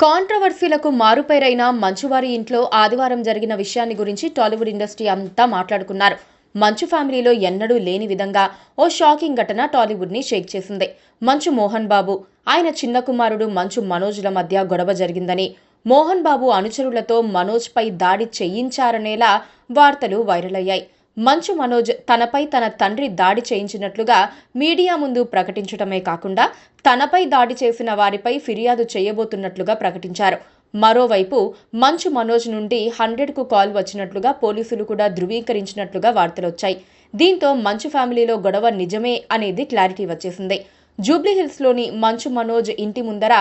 కాంట్రవర్సీలకు మారుపేరైన మంచువారి ఇంట్లో ఆదివారం జరిగిన విషయాన్ని గురించి టాలీవుడ్ ఇండస్ట్రీ అంతా మాట్లాడుకున్నారు. మంచు ఫ్యామిలీలో ఎన్నడూ లేని విధంగా ఓ షాకింగ్ ఘటన టాలీవుడ్ ని షేక్ చేసింది. మంచు మోహన్ బాబు, ఆయన చిన్న కుమారుడు మంచు మనోజ్ల మధ్య గొడవ జరిగిందని, మోహన్ బాబు అనుచరులతో మనోజ్ పై దాడి చేయించారనేలా వార్తలు వైరల్ అయ్యాయి. మంచు మనోజ్ తనపై తన తండ్రి దాడి చేయించినట్లుగా మీడియా ముందు ప్రకటించడమే కాకుండా తనపై దాడి చేసిన వారిపై ఫిర్యాదు చేయబోతున్నట్లుగా ప్రకటించారు. మరోవైపు మంచు మనోజ్ నుండి 100కు కాల్ వచ్చినట్లుగా పోలీసులు కూడా ధృవీకరించినట్లుగా వార్తలొచ్చాయి. దీంతో మంచు ఫ్యామిలీలో గొడవ నిజమే అనేది క్లారిటీ వచ్చేసింది. జూబ్లీహిల్స్లోని మంచు మనోజ్ ఇంటి ముందర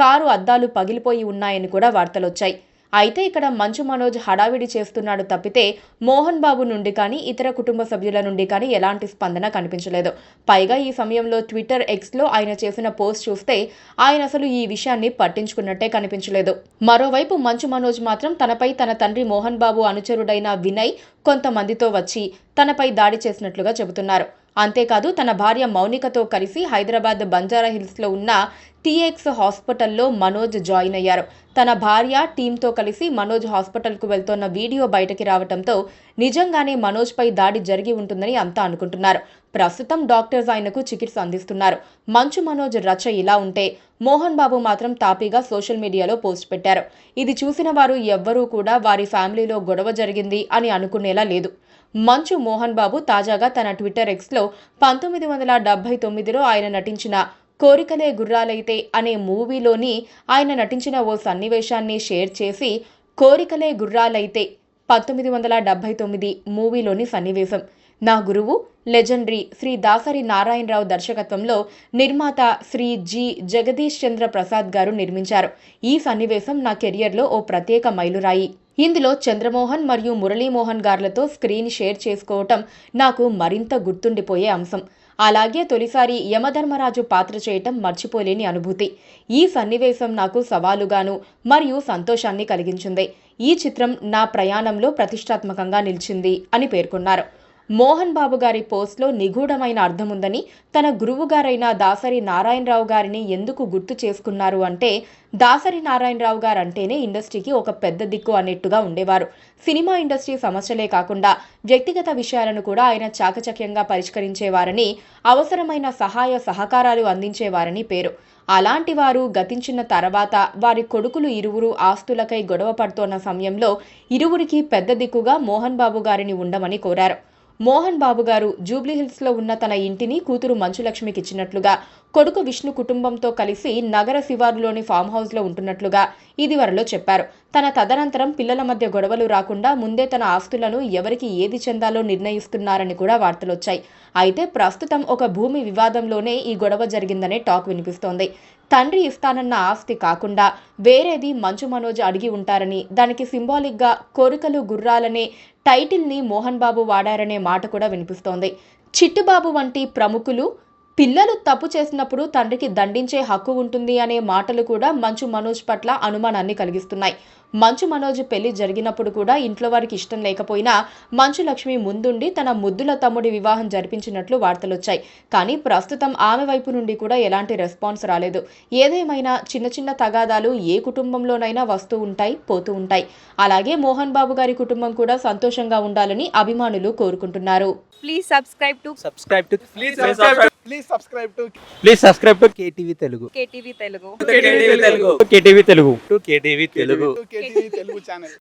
కారు అద్దాలు పగిలిపోయి ఉన్నాయని కూడా వార్తలొచ్చాయి. అయితే ఇక్కడ మంచు మనోజ్ హడావిడి చేస్తున్నాడు తప్పితే మోహన్ బాబు నుండి కానీ ఇతర కుటుంబ సభ్యుల నుండి కానీ ఎలాంటి స్పందన కనిపించలేదు. పైగా ఈ సమయంలో ట్విట్టర్ ఎక్స్లో ఆయన చేసిన పోస్ట్ చూస్తే ఆయన అసలు ఈ విషయాన్ని పట్టించుకున్నట్టే కనిపించలేదు. మరోవైపు మంచు మనోజ్ మాత్రం తనపై తన తండ్రి మోహన్ బాబు అనుచరుడైన వినయ్ కొంతమందితో వచ్చి తనపై దాడి చేసినట్లుగా చెబుతున్నారు. అంతేకాదు తన భార్య మౌనికతో కలిసి హైదరాబాద్ బంజారా హిల్స్లో ఉన్న టీఎక్స్ హాస్పిటల్లో మనోజ్ జాయిన్ అయ్యారు. తన భార్య టీంతో కలిసి మనోజ్ హాస్పిటల్కు వెళ్తోన్న వీడియో బయటకి రావడంతో నిజంగానే మనోజ్ పై దాడి జరిగి ఉంటుందని అంతా అనుకుంటున్నారు. ప్రస్తుతం డాక్టర్స్ ఆయనకు చికిత్స అందిస్తున్నారు. మంచు మనోజ్ రచ్చ ఇలా ఉంటే మోహన్ బాబు మాత్రం తాపీగా సోషల్ మీడియాలో పోస్ట్ పెట్టారు. ఇది చూసిన వారు ఎవ్వరూ కూడా వారి ఫ్యామిలీలో గొడవ జరిగింది అని అనుకునేలా లేదు. మంచు మోహన్ బాబు తాజాగా తన ట్విట్టర్ ఎక్స్లో 1979లో ఆయన నటించిన కోరికలే గుర్రాలైతే అనే మూవీలోని ఆయన నటించిన ఓ సన్నివేశాన్ని షేర్ చేసి, కోరికలే గుర్రాలైతే 1979 మూవీలోని సన్నివేశం. నా గురువు లెజెండరీ శ్రీ దాసరి నారాయణరావు దర్శకత్వంలో నిర్మాత శ్రీ జి జగదీష్ చంద్ర ప్రసాద్ గారు నిర్మించారు. ఈ సన్నివేశం నా కెరియర్లో ఓ ప్రత్యేక మైలురాయి. ఇందులో చంద్రమోహన్ మరియు మురళీమోహన్ గార్లతో స్క్రీన్ షేర్ చేసుకోవటం నాకు మరింత గుర్తుండిపోయే అంశం. అలాగే తొలిసారి యమధర్మరాజు పాత్ర చేయటం మర్చిపోలేని అనుభూతి. ఈ సన్నివేశం నాకు సవాలుగాను మరియు సంతోషాన్ని కలిగించింది. ఈ చిత్రం నా ప్రయాణంలో ప్రతిష్టాత్మకంగా నిలిచింది అని పేర్కొన్నారు. మోహన్ బాబు గారి పోస్ట్లో నిగూఢమైన అర్థముందని, తన గురువుగారైన దాసరి నారాయణరావు గారిని ఎందుకు గుర్తు చేసుకున్నారు అంటే, దాసరి నారాయణరావు గారు అంటేనే ఇండస్ట్రీకి ఒక పెద్ద దిక్కు అనేట్టుగా ఉండేవారు. సినిమా ఇండస్ట్రీ సమస్యలే కాకుండా వ్యక్తిగత విషయాలను కూడా ఆయన చాకచక్యంగా పరిష్కరించేవారని, అవసరమైన సహాయ సహకారాలు అందించేవారని పేరు. అలాంటి వారు గతించిన తర్వాత వారి కొడుకులు ఇరువురు ఆస్తులకై గొడవ పడుతోన్న సమయంలో ఇరువురికి పెద్ద దిక్కుగా మోహన్ బాబు గారిని ఉండమని కోరారు. మోహన్ బాబు గారు జూబ్లీహిల్స్లో ఉన్న తన ఇంటిని కూతురు మంచులక్ష్మికి ఇచ్చినట్లుగా, కొడుకు విష్ణు కుటుంబంతో కలిసి నగర శివారులోని ఫామ్ హౌస్లో ఉంటున్నట్లుగా ఇదివరలో చెప్పారు. తన తదనంతరం పిల్లల మధ్య గొడవలు రాకుండా ముందే తన ఆస్తులను ఎవరికి ఏది చెందాలో నిర్ణయిస్తున్నారని కూడా వార్తలొచ్చాయి. అయితే ప్రస్తుతం ఒక భూమి వివాదంలోనే ఈ గొడవ జరిగిందనే టాక్ వినిపిస్తోంది. తండ్రి ఇస్తానన్న ఆస్తి కాకుండా వేరేది మంచు మనోజ్ అడిగి ఉంటారని, దానికి సింబాలిక్గా కోరికలు గుర్రాలనే టైటిల్ని మోహన్ బాబు వాడారనే మాట కూడా వినిపిస్తోంది. చిట్టుబాబు వంటి ప్రముఖులు పిల్లలు తప్పు చేసినప్పుడు తండ్రికి దండించే హక్కు ఉంటుంది అనే మాటలు కూడా మంచు మనోజ్ పట్ల అనుమానాన్ని కలిగిస్తున్నాయి. మంచు మనోజ్ పెళ్లి జరిగినప్పుడు కూడా ఇంట్లో వారికి ఇష్టం లేకపోయినా మంచు లక్ష్మి ముందుండి తన ముద్దుల తమ్ముడి వివాహం జరిపించినట్లు వార్తలొచ్చాయి. కానీ ప్రస్తుతం ఆమె వైపు నుండి కూడా ఎలాంటి రెస్పాన్స్ రాలేదు. ఏదేమైనా చిన్న చిన్న తగాదాలు ఏ కుటుంబంలోనైనా వస్తూ ఉంటాయి, పోతూ ఉంటాయి. అలాగే మోహన్ బాబు గారి కుటుంబం కూడా సంతోషంగా ఉండాలని అభిమానులు కోరుకుంటున్నారు. Please subscribe to KTV Telugu. KTV Telugu. KTV Telugu. KTV Telugu channel.